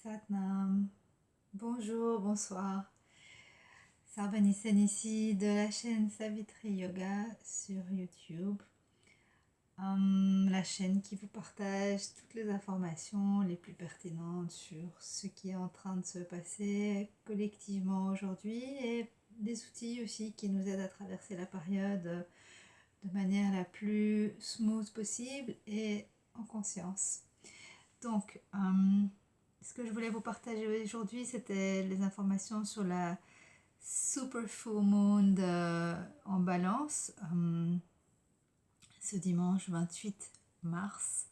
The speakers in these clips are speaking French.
Satnam, bonjour, bonsoir. Sarbani Sen ici de la chaîne Savitri Yoga sur YouTube. La chaîne qui vous partage toutes les informations les plus pertinentes sur ce qui est en train de se passer collectivement aujourd'hui et des outils aussi qui nous aident à traverser la période de manière la plus smooth possible et en conscience. Donc, ce que je voulais vous partager aujourd'hui, c'était les informations sur la Super Full Moon en Balance, ce dimanche 28 mars.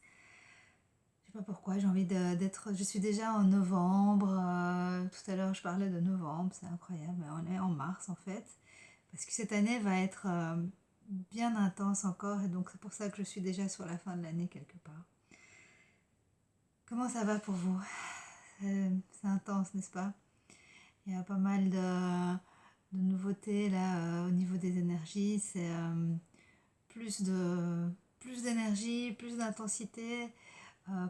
Je sais pas pourquoi, j'ai envie d'être... Je suis déjà en novembre, tout à l'heure je parlais de novembre, c'est incroyable, mais on est en mars en fait, parce que cette année va être bien intense encore, et donc c'est pour ça que je suis déjà sur la fin de l'année quelque part. Comment ça va pour vous? C'est intense, n'est-ce pas? Il y a pas mal de nouveautés là au niveau des énergies. C'est plus d'énergie, plus d'intensité,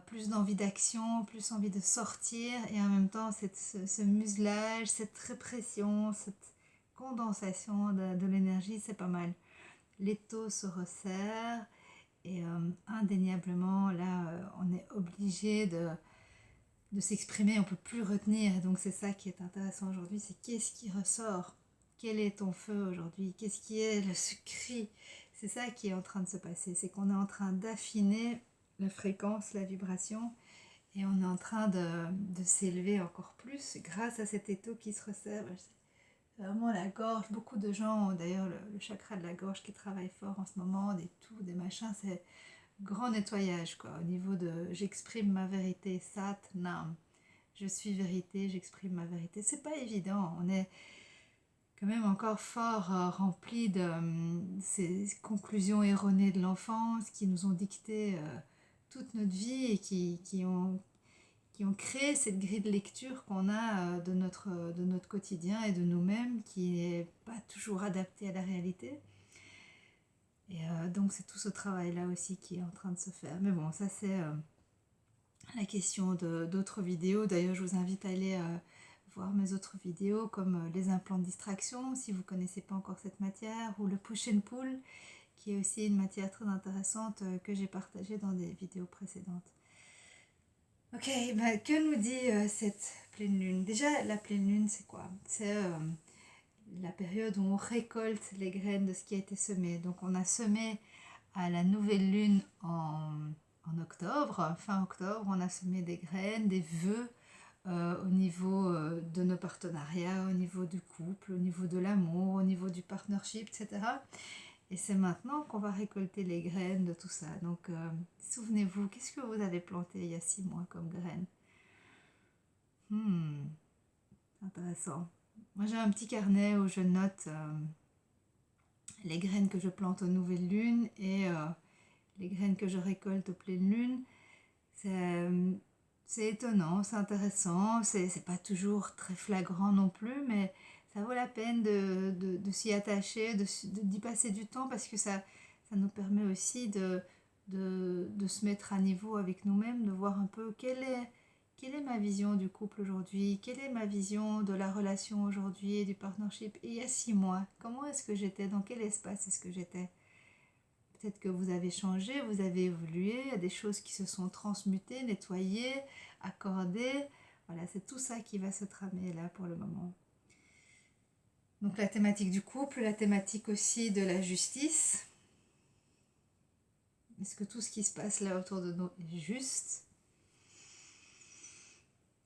plus d'envie d'action, plus envie de sortir et en même temps ce muselage, cette répression, cette condensation de l'énergie, c'est pas mal. L'étau se resserre et indéniablement là on est obligé de s'exprimer, on ne peut plus retenir. Et donc c'est ça qui est intéressant aujourd'hui, c'est qu'est-ce qui ressort, quel est ton feu aujourd'hui, qu'est-ce qui est le cri. C'est ça qui est en train de se passer, c'est qu'on est en train d'affiner la fréquence, la vibration, et on est en train de s'élever encore plus grâce à cet étau qui se resserre. C'est vraiment la gorge, beaucoup de gens ont d'ailleurs le chakra de la gorge qui travaille fort en ce moment, des toux, des machins, c'est grand nettoyage quoi, au niveau de j'exprime ma vérité, Sat Nam. Je suis vérité, j'exprime ma vérité. C'est pas évident, on est quand même encore fort rempli de ces conclusions erronées de l'enfance qui nous ont dicté toute notre vie et qui ont créé cette grille de lecture qu'on a de notre quotidien et de nous-mêmes qui n'est pas toujours adaptée à la réalité. Et donc c'est tout ce travail-là aussi qui est en train de se faire. Mais bon, ça c'est la question d'autres vidéos. D'ailleurs, je vous invite à aller voir mes autres vidéos comme les implants de distraction, si vous ne connaissez pas encore cette matière, ou le push and pull, qui est aussi une matière très intéressante que j'ai partagée dans des vidéos précédentes. Ok, bah, que nous dit cette pleine lune? Déjà, la pleine lune, c'est quoi? C'est la période où on récolte les graines de ce qui a été semé. Donc on a semé à la nouvelle lune en octobre, fin octobre, on a semé des graines, des vœux au niveau de nos partenariats, au niveau du couple, au niveau de l'amour, au niveau du partnership, etc. Et c'est maintenant qu'on va récolter les graines de tout ça. Donc souvenez-vous, qu'est-ce que vous avez planté il y a 6 mois comme graines? Intéressant. Moi j'ai un petit carnet où je note les graines que je plante aux nouvelles lunes et les graines que je récolte aux pleines lunes. C'est étonnant, c'est intéressant, c'est pas toujours très flagrant non plus, mais ça vaut la peine de s'y attacher, d'y passer du temps parce que ça nous permet aussi de se mettre à niveau avec nous-mêmes, de voir un peu quelle est ma vision du couple aujourd'hui, quelle est ma vision de la relation aujourd'hui et du partnership. Et il y a 6 mois, comment est-ce que j'étais, dans quel espace est-ce que j'étais? Peut-être que vous avez changé, vous avez évolué, il y a des choses qui se sont transmutées, nettoyées, accordées. Voilà, c'est tout ça qui va se tramer là pour le moment. Donc la thématique du couple, la thématique aussi de la justice. Est-ce que tout ce qui se passe là autour de nous est juste?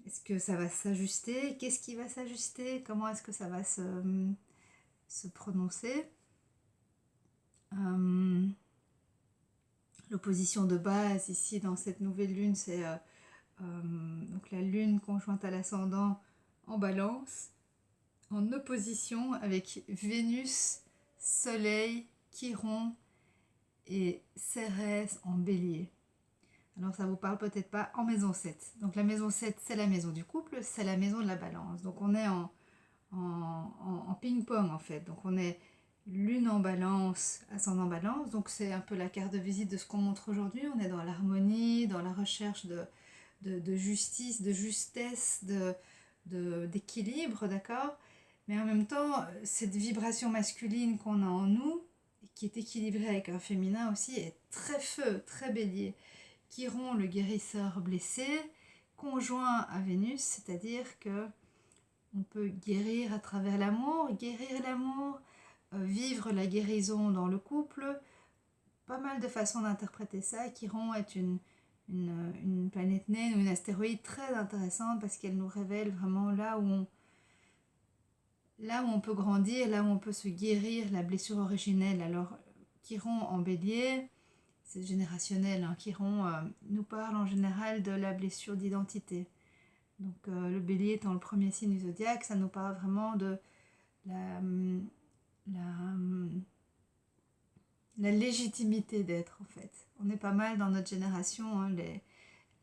Est-ce que ça va s'ajuster? Qu'est-ce qui va s'ajuster? Comment est-ce que ça va se prononcer? L'opposition de base ici dans cette nouvelle lune, c'est donc la lune conjointe à l'ascendant en balance, en opposition avec Vénus, Soleil, Chiron et Cérès en bélier. Alors ça vous parle peut-être pas en maison 7. Donc la maison 7, c'est la maison du couple, c'est la maison de la balance. Donc on est en ping-pong en fait. Donc on est lune en balance, ascendant balance. Donc c'est un peu la carte de visite de ce qu'on montre aujourd'hui. On est dans l'harmonie, dans la recherche de justice, de justesse, d'équilibre, d'accord? Mais en même temps, cette vibration masculine qu'on a en nous, qui est équilibrée avec un féminin aussi, est très feu, très bélier. Chiron, le guérisseur blessé, conjoint à Vénus, c'est-à-dire que on peut guérir à travers l'amour, vivre la guérison dans le couple, pas mal de façons d'interpréter ça. Chiron est une planète naine ou une astéroïde très intéressante parce qu'elle nous révèle vraiment là où on peut grandir, là où on peut se guérir la blessure originelle. Alors, Chiron en bélier, c'est générationnel, hein. Chiron nous parle en général de la blessure d'identité. Donc, le bélier étant le premier signe du zodiaque, ça nous parle vraiment de la, la légitimité d'être, en fait. On est pas mal dans notre génération, hein,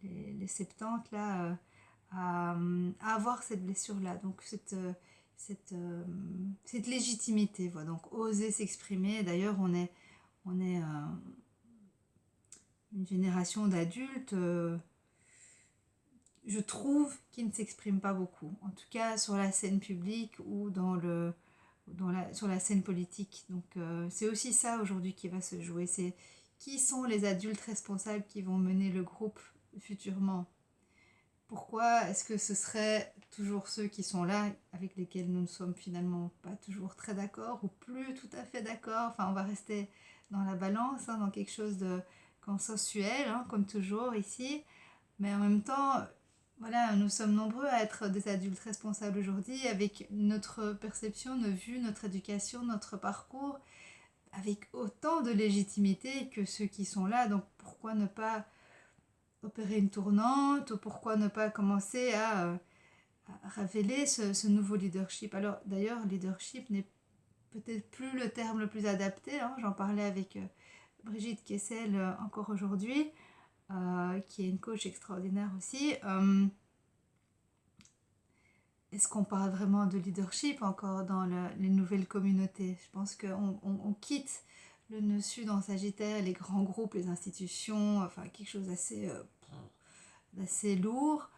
les 70 là, à avoir cette blessure-là. Donc cette légitimité, voilà. Donc oser s'exprimer. D'ailleurs, on est une génération d'adultes, je trouve, qui ne s'expriment pas beaucoup. En tout cas, sur la scène publique ou sur la scène politique. Donc c'est aussi ça aujourd'hui qui va se jouer. C'est qui sont les adultes responsables qui vont mener le groupe futurement. Pourquoi est-ce que ce serait toujours ceux qui sont là, avec lesquels nous ne sommes finalement pas toujours très d'accord ou plus tout à fait d'accord? Enfin, on va rester dans la balance, hein, dans quelque chose de consensuel, hein, comme toujours ici. Mais en même temps, voilà, nous sommes nombreux à être des adultes responsables aujourd'hui, avec notre perception, nos vues, notre éducation, notre parcours, avec autant de légitimité que ceux qui sont là. Donc pourquoi ne pas opérer une tournante, ou pourquoi ne pas commencer à révéler ce nouveau leadership. Alors d'ailleurs, leadership n'est peut-être plus le terme le plus adapté, hein. J'en parlais avec Brigitte Kessel encore aujourd'hui, qui est une coach extraordinaire aussi. Est-ce qu'on parle vraiment de leadership encore dans les nouvelles communautés? Je pense qu'on quitte le nœud sud en Sagittaire, les grands groupes, les institutions, enfin quelque chose d'assez lourd,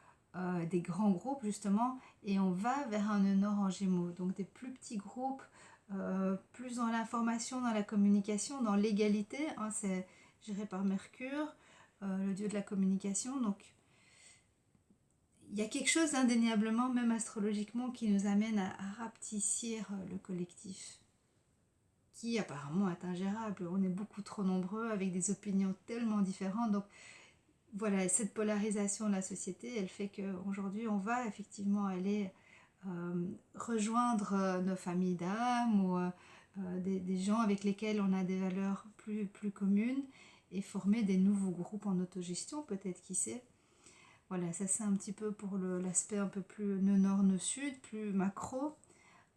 des grands groupes justement, et on va vers un nœud nord en Gémeaux, donc des plus petits groupes, plus dans l'information, dans la communication, dans l'égalité, hein. C'est géré par Mercure, le dieu de la communication. Donc il y a quelque chose indéniablement, même astrologiquement, qui nous amène à rapetissir le collectif, qui apparemment est ingérable. On est beaucoup trop nombreux avec des opinions tellement différentes. Donc voilà, cette polarisation de la société, elle fait qu'aujourd'hui, on va effectivement aller rejoindre nos familles d'âme ou des gens avec lesquels on a des valeurs plus communes, et former des nouveaux groupes en autogestion, peut-être, qui sait. Voilà, ça c'est un petit peu pour l'aspect un peu plus nœud nord, nœud sud, plus macro.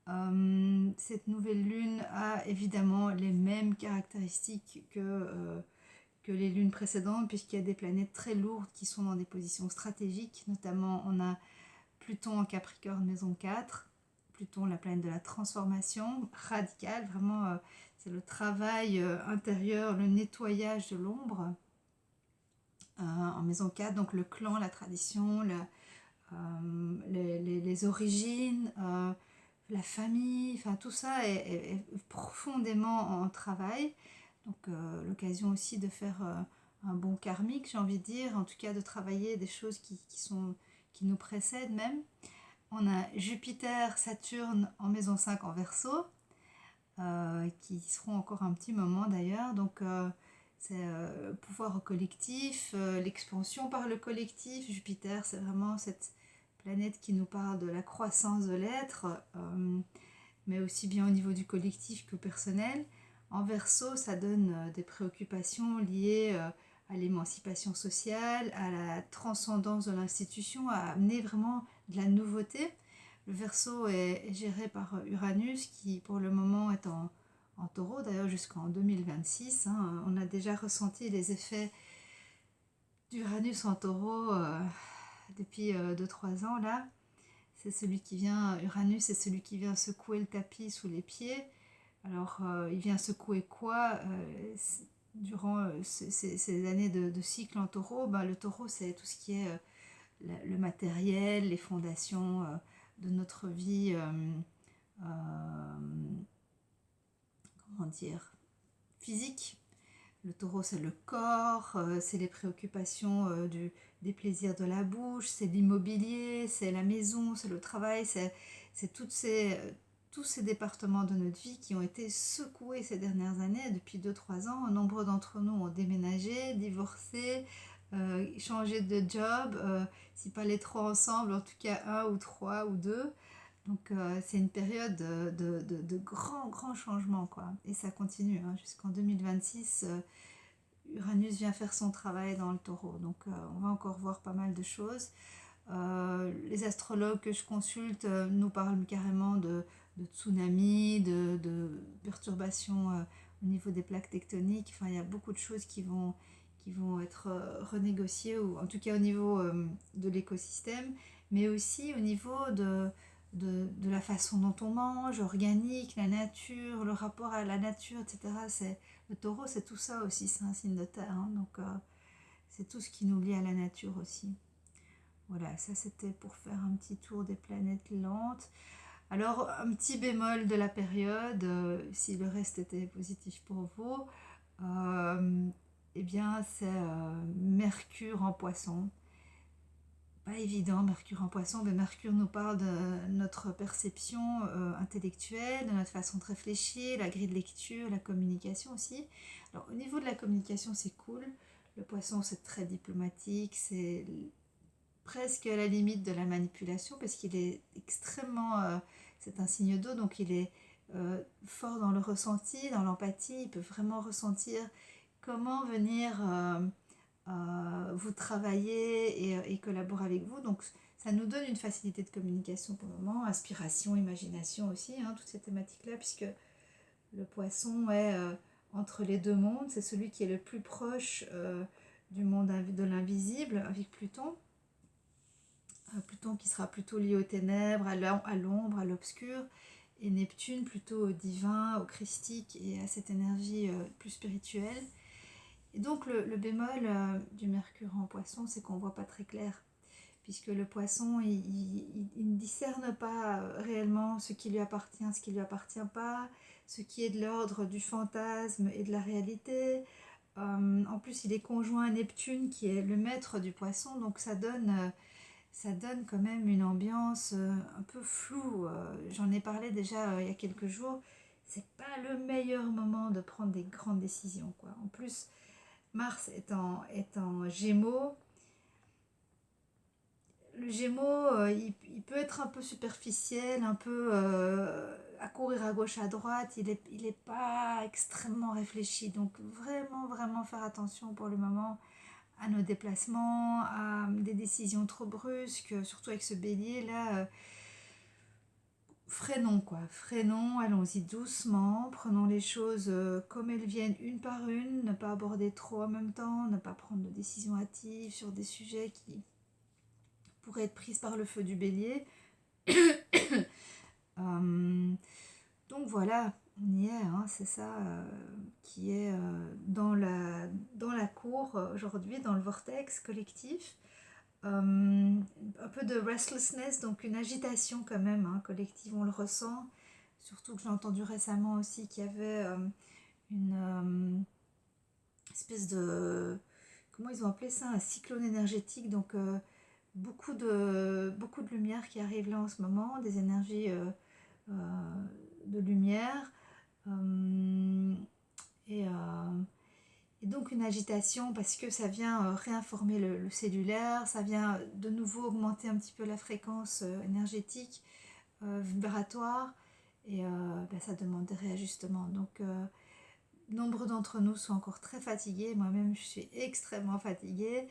Cette nouvelle lune a évidemment les mêmes caractéristiques que les lunes précédentes, puisqu'il y a des planètes très lourdes qui sont dans des positions stratégiques. Notamment, on a Pluton en Capricorne, maison 4. Pluton, la planète de la transformation radicale. Vraiment, c'est le travail intérieur, le nettoyage de l'ombre. En maison 4, donc le clan, la tradition, les origines, la famille, enfin tout ça est profondément en travail. Donc l'occasion aussi de faire un bon karmique, j'ai envie de dire, en tout cas de travailler des choses qui nous précèdent même. On a Jupiter, Saturne en maison 5 en Verseau, qui seront encore un petit moment d'ailleurs. Donc c'est le pouvoir au collectif, l'expansion par le collectif. Jupiter, c'est vraiment cette planète qui nous parle de la croissance de l'être, mais aussi bien au niveau du collectif que personnel. En Verseau, ça donne des préoccupations liées à l'émancipation sociale, à la transcendance de l'institution, à amener vraiment de la nouveauté. Le Verseau est géré par Uranus, qui pour le moment est en taureau, d'ailleurs jusqu'en 2026. Hein. On a déjà ressenti les effets d'Uranus en taureau depuis 2-3 ans là. C'est celui qui vient, Uranus, c'est celui qui vient secouer le tapis sous les pieds. Alors, il vient secouer quoi durant ces années de cycle en taureau? Le taureau, c'est tout ce qui est le matériel, les fondations de notre vie, comment dire, physique. Le taureau, c'est le corps, c'est les préoccupations des plaisirs de la bouche, c'est l'immobilier, c'est la maison, c'est le travail, c'est tous ces départements de notre vie qui ont été secoués ces dernières années. Depuis 2-3 ans, nombreux d'entre nous ont déménagé, divorcé, changé de job, si pas les trois ensemble, en tout cas un ou trois ou deux. Donc c'est une période de grands, grands changements, quoi. Et ça continue hein, jusqu'en 2026. Uranus vient faire son travail dans le taureau. Donc on va encore voir pas mal de choses. Les astrologues que je consulte nous parlent carrément de tsunamis, de perturbations au niveau des plaques tectoniques. Enfin, il y a beaucoup de choses qui vont être renégociées, ou en tout cas au niveau de l'écosystème, mais aussi au niveau de la façon dont on mange, organique, la nature, le rapport à la nature, etc. Le taureau, c'est tout ça aussi, c'est un signe de terre, hein, donc c'est tout ce qui nous lie à la nature aussi. Voilà, ça c'était pour faire un petit tour des planètes lentes. Alors, un petit bémol de la période, si le reste était positif pour vous, eh bien c'est Mercure en poisson. Pas évident, Mercure en poisson, mais Mercure nous parle de notre perception intellectuelle, de notre façon de réfléchir, la grille de lecture, la communication aussi. Alors au niveau de la communication, c'est cool. Le poisson, c'est très diplomatique, c'est presque à la limite de la manipulation parce qu'il est extrêmement... c'est un signe d'eau, donc il est fort dans le ressenti, dans l'empathie. Il peut vraiment ressentir comment venir... vous travailler et collaborer avec vous. Donc ça nous donne une facilité de communication pour le moment, inspiration, imagination aussi, hein, toutes ces thématiques-là, puisque le poisson est entre les deux mondes, c'est celui qui est le plus proche du monde de l'invisible avec Pluton. Pluton qui sera plutôt lié aux ténèbres, à l'ombre, à l'obscur, et Neptune plutôt au divin, au christique et à cette énergie plus spirituelle. Et donc le bémol du Mercure en poisson, c'est qu'on ne voit pas très clair, puisque le poisson, il ne discerne pas réellement ce qui lui appartient, ce qui ne lui appartient pas, ce qui est de l'ordre du fantasme et de la réalité. En plus, il est conjoint à Neptune, qui est le maître du poisson, donc ça donne quand même une ambiance un peu floue. J'en ai parlé déjà il y a quelques jours. C'est pas le meilleur moment de prendre des grandes décisions, quoi. En plus, Mars est en Gémeaux. Le Gémeaux, il peut être un peu superficiel, un peu à courir à gauche, à droite. Il est pas extrêmement réfléchi. Donc vraiment, vraiment faire attention pour le moment à nos déplacements, à des décisions trop brusques, surtout avec ce bélier là. Freinons quoi, freinons, allons-y doucement, prenons les choses comme elles viennent une par une, ne pas aborder trop en même temps, ne pas prendre de décisions hâtives sur des sujets qui pourraient être prises par le feu du bélier. Donc voilà, on y est, hein, c'est ça qui est dans la cour aujourd'hui, dans le vortex collectif. Un peu de restlessness, donc une agitation quand même hein, collective, on le ressent. Surtout que j'ai entendu récemment aussi qu'il y avait une espèce de... Comment ils ont appelé ça? Un cyclone énergétique, donc beaucoup de lumière qui arrive là en ce moment, des énergies de lumière. Et donc une agitation parce que ça vient réinformer le cellulaire, ça vient de nouveau augmenter un petit peu la fréquence énergétique, vibratoire, et ça demande des réajustements. Donc nombre d'entre nous sont encore très fatigués, moi-même je suis extrêmement fatiguée.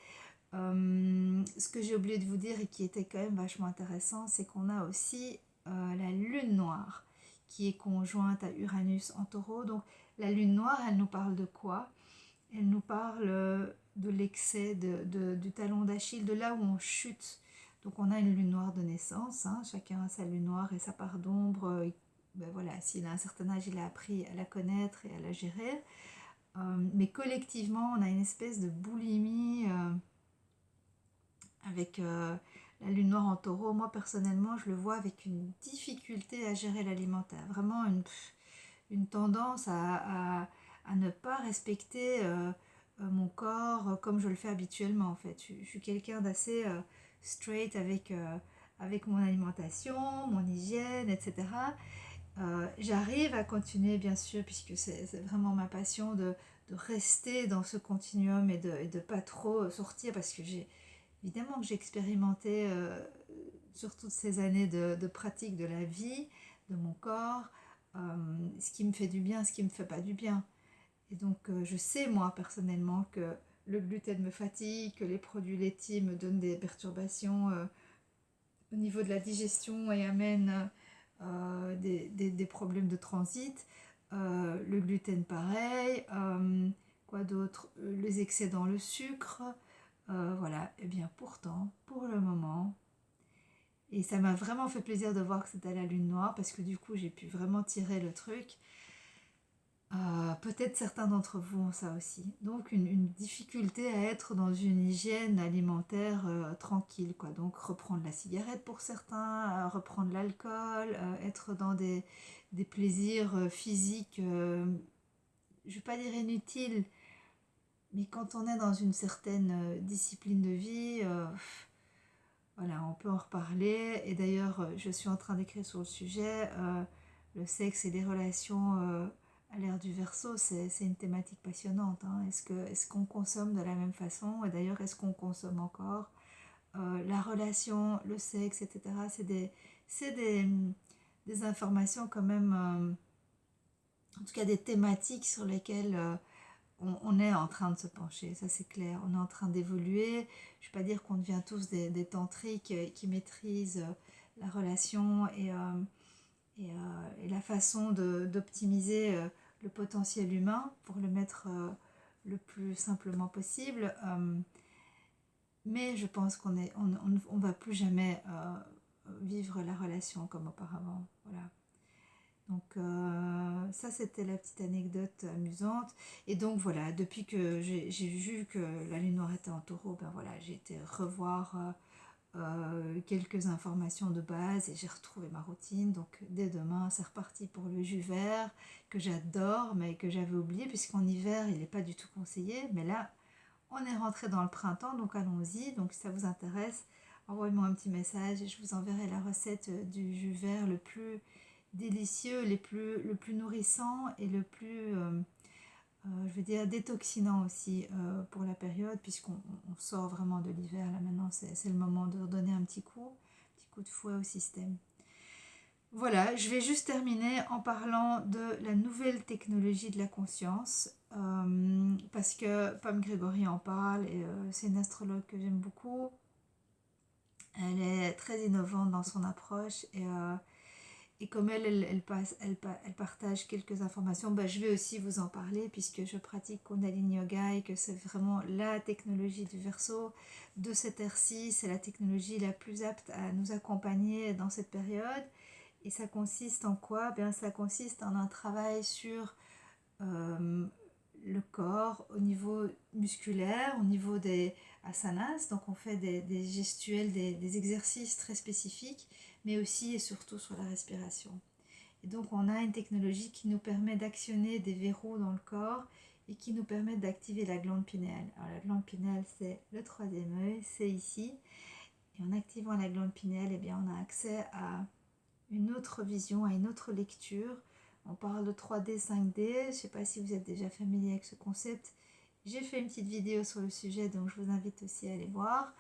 Ce que j'ai oublié de vous dire et qui était quand même vachement intéressant, c'est qu'on a aussi la lune noire qui est conjointe à Uranus en taureau. Donc la lune noire, elle nous parle de quoi? Elle nous parle de l'excès, du talon d'Achille, de là où on chute. Donc on a une lune noire de naissance, hein, chacun a sa lune noire et sa part d'ombre. Voilà, s'il a un certain âge, il a appris à la connaître et à la gérer. Mais collectivement, on a une espèce de boulimie avec la lune noire en taureau, moi personnellement, je le vois avec une difficulté à gérer l'alimentaire. Vraiment une tendance à ne pas respecter mon corps comme je le fais habituellement en fait. Je suis quelqu'un d'assez straight avec mon alimentation, mon hygiène, etc. J'arrive à continuer bien sûr puisque c'est vraiment ma passion de rester dans ce continuum et de pas trop sortir parce que évidemment que j'ai expérimenté sur toutes ces années de pratique de la vie, de mon corps, ce qui me fait du bien, ce qui me fait pas du bien. Et donc je sais moi personnellement que le gluten me fatigue, que les produits laitiers me donnent des perturbations au niveau de la digestion et amènent des problèmes de transit. Le gluten pareil, quoi d'autre, les excès dans le sucre, voilà, et bien pourtant, pour le moment, et ça m'a vraiment fait plaisir de voir que c'était la lune noire parce que du coup j'ai pu vraiment tirer le truc. Peut-être certains d'entre vous ont ça aussi. Donc une difficulté à être dans une hygiène alimentaire tranquille, quoi. Donc reprendre la cigarette pour certains, reprendre l'alcool, être dans des plaisirs physiques, je ne vais pas dire inutiles, mais quand on est dans une certaine discipline de vie, voilà, on peut en reparler. Et d'ailleurs, je suis en train d'écrire sur le sujet, le sexe et les relations à l'ère du Verseau, c'est une thématique passionnante, hein. Est-ce qu'on consomme de la même façon? Et d'ailleurs, est-ce qu'on consomme encore? La relation, le sexe, etc. C'est des informations quand même, en tout cas des thématiques sur lesquelles on est en train de se pencher, ça c'est clair. On est en train d'évoluer. Je ne vais pas dire qu'on devient tous des tantriques qui maîtrisent la relation et la façon d'optimiser le potentiel humain pour le mettre le plus simplement possible. Mais je pense on va plus jamais vivre la relation comme auparavant. Voilà. Donc ça c'était la petite anecdote amusante. Et donc voilà, depuis que j'ai vu que la lune noire était en taureau, ben voilà, j'ai été revoir quelques informations de base et j'ai retrouvé ma routine. Donc dès demain c'est reparti pour le jus vert que j'adore mais que j'avais oublié puisqu'en hiver il n'est pas du tout conseillé. Mais là on est rentré dans le printemps donc allons-y. Donc si ça vous intéresse, envoyez-moi un petit message et je vous enverrai la recette du jus vert le plus délicieux, le plus nourrissant et le plus, je veux dire, détoxinant aussi pour la période, puisqu'on sort vraiment de l'hiver, là maintenant c'est le moment de redonner un petit coup de fouet au système. Voilà, je vais juste terminer en parlant de la nouvelle technologie de la conscience, parce que Pam Grégory en parle, et c'est une astrologue que j'aime beaucoup. Elle est très innovante dans son approche, et comme elle partage quelques informations, bah, je vais aussi vous en parler puisque je pratique Kundalini Yoga et que c'est vraiment la technologie du Verseau de cette ère-ci. C'est la technologie la plus apte à nous accompagner dans cette période. Et ça consiste en quoi? Bien, ça consiste en un travail sur euh, le corps au niveau musculaire, au niveau des asanas. Donc on fait des gestuels, des exercices très spécifiques, mais aussi et surtout sur la respiration. Et donc on a une technologie qui nous permet d'actionner des verrous dans le corps et qui nous permet d'activer la glande pinéale. Alors la glande pinéale, c'est le troisième œil, c'est ici. Et en activant la glande pinéale, eh bien, on a accès à une autre vision, à une autre lecture. On parle de 3D, 5D, je ne sais pas si vous êtes déjà familier avec ce concept. J'ai fait une petite vidéo sur le sujet, donc je vous invite aussi à aller voir.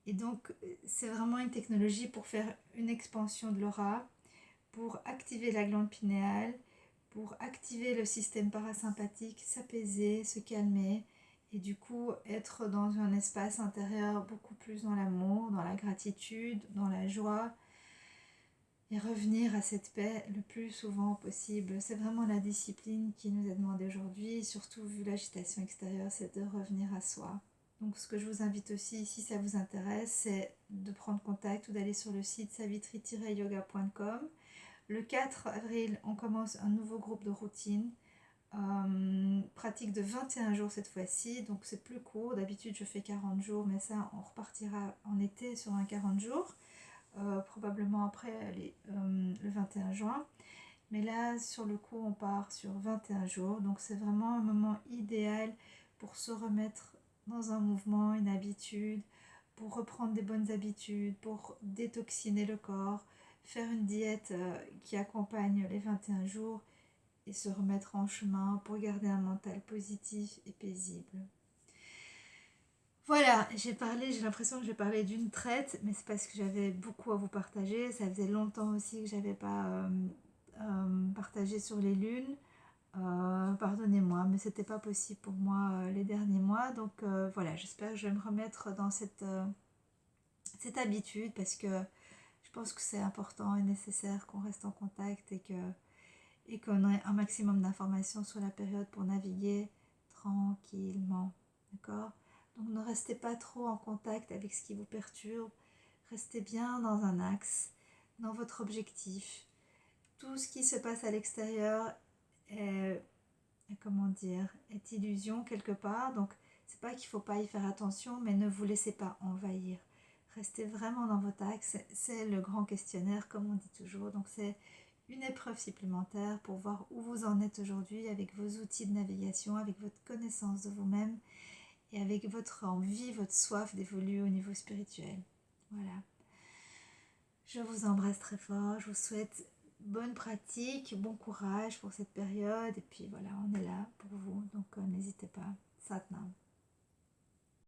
Et donc, c'est vraiment une technologie pour faire une expansion de l'aura, pour activer la glande pinéale, pour activer le système parasympathique, s'apaiser, se calmer, et du coup être dans un espace intérieur beaucoup plus dans l'amour, dans la gratitude, dans la joie, et revenir à cette paix le plus souvent possible. C'est vraiment la discipline qui nous est demandée aujourd'hui, surtout vu l'agitation extérieure, c'est de revenir à soi. Donc ce que je vous invite aussi, si ça vous intéresse, c'est de prendre contact ou d'aller sur le site savitri-yoga.com. Le 4 avril, on commence un nouveau groupe de routine pratique de 21 jours cette fois-ci, donc c'est plus court. D'habitude je fais 40 jours, mais ça on repartira en été sur un 40 jours, probablement après le 21 juin. Mais là sur le coup on part sur 21 jours, donc c'est vraiment un moment idéal pour se remettre dans un mouvement, une habitude, pour reprendre des bonnes habitudes, pour détoxiner le corps, faire une diète qui accompagne les 21 jours et se remettre en chemin pour garder un mental positif et paisible. Voilà, j'ai l'impression que j'ai parlé d'une traite, mais c'est parce que j'avais beaucoup à vous partager. Ça faisait longtemps aussi que j'avais pas partagé sur les lunes. Pardonnez-moi, mais c'était pas possible pour moi les derniers mois. Donc voilà, j'espère que je vais me remettre dans cette habitude parce que je pense que c'est important et nécessaire qu'on reste en contact et qu'on ait un maximum d'informations sur la période pour naviguer tranquillement. D'accord? Donc ne restez pas trop en contact avec ce qui vous perturbe. Restez bien dans un axe, dans votre objectif. Tout ce qui se passe à l'extérieur est illusion quelque part. Donc c'est pas qu'il ne faut pas y faire attention, mais ne vous laissez pas envahir. Restez vraiment dans votre axe. C'est le grand questionnaire, comme on dit toujours. Donc c'est une épreuve supplémentaire pour voir où vous en êtes aujourd'hui avec vos outils de navigation, avec votre connaissance de vous-même et avec votre envie, votre soif d'évoluer au niveau spirituel. Voilà. Je vous embrasse très fort, je vous souhaite bonne pratique, bon courage pour cette période et puis voilà, on est là pour vous, donc n'hésitez pas. Satnam.